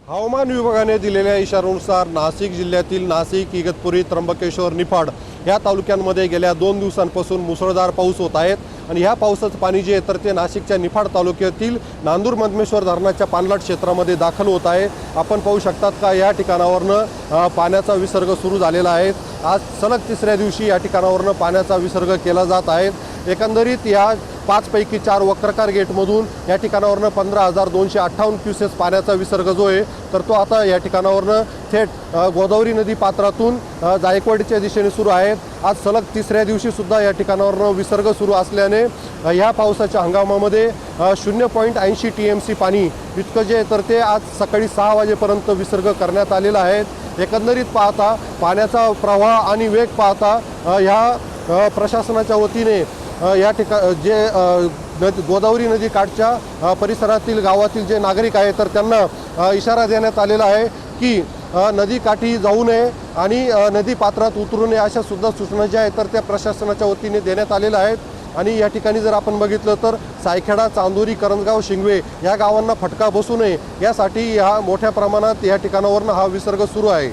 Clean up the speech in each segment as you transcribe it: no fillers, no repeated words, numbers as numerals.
हवामान विभागाने दिलेल्या इशाऱ्यानुसार नाशिक जिल्ह्यातील नाशिक, इगतपुरी, त्र्यंबकेश्वर, निफाड या तालुक्यांमध्ये गेल्या 2 दिवसांपासून मुसळधार पाऊस होत आहेत आणि ह्या पावसाचं पाणी जे आहे तर ते नाशिकच्या निफाड तालुक्यातील नांदूर मधमेश्वर धरणाच्या पाणलोट क्षेत्रामध्ये दाखल होत आहे। आपण पाहू शकतात का या ठिकाणावरनं पाण्याचा विसर्ग सुरू झालेला आहे। आज सलग तिसऱ्या दिवशी या ठिकाणावरनं पाण्याचा विसर्ग केला जात आहे। एकंदरीत या 5 पैकी 4 वक्राकार गेटमधून या ठिकाणावरनं 15,258 क्युसेस पाण्याचा विसर्ग जो आहे तर तो आता या ठिकाणावरनं थेट गोदावरी नदी पात्रातून जायकवाडीच्या दिशेने सुरू आहे। आज सलग तिसऱ्या दिवशी सुद्धा या ठिकाणावरनं विसर्ग सुरू असल्याने या पावसाच्या हंगामामध्ये 0.80 TMC पाणी इतकं जे तर ते आज सकाळी 6 वाजेपर्यंत विसर्ग करण्यात आलेला आहे। एकंदरीत पाहता पाण्याचा प्रवाह आणि वेग पाहता ह्या प्रशासनाच्या वतीने या गोदावरी नदी काठच्या परिसरातील गावातील जे नागरिक आहेत तर त्यांना इशारा देण्यात आलेला आहे की नदी काठी जाऊ नये आणि नदी पात्रात उतरू नये अशा सुद्धा सूचना ज्या आहेत तर त्या प्रशासनाच्या वतीने देण्यात आलेल्या आहेत। आणि या ठिकाणी जर आपण बघितलं तर सायखेडा, चांदोरी, करंजगाव, शिंगवे या गावांना फटका बसू नये यासाठी ह्या मोठ्या प्रमाणात या ठिकाणावरून हा विसर्ग सुरू आहे।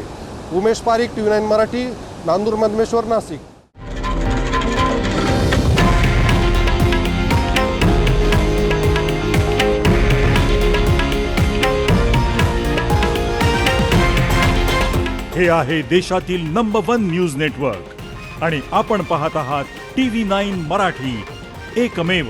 उमेश पारिक, TV9 मराठी, नांदूर मधमेश्वर, नाशिक। हे आहे देशातील नंबर 1 न्यूज नेटवर्क आणि आपण पाहत आहात TV9 मराठी, एकमेव।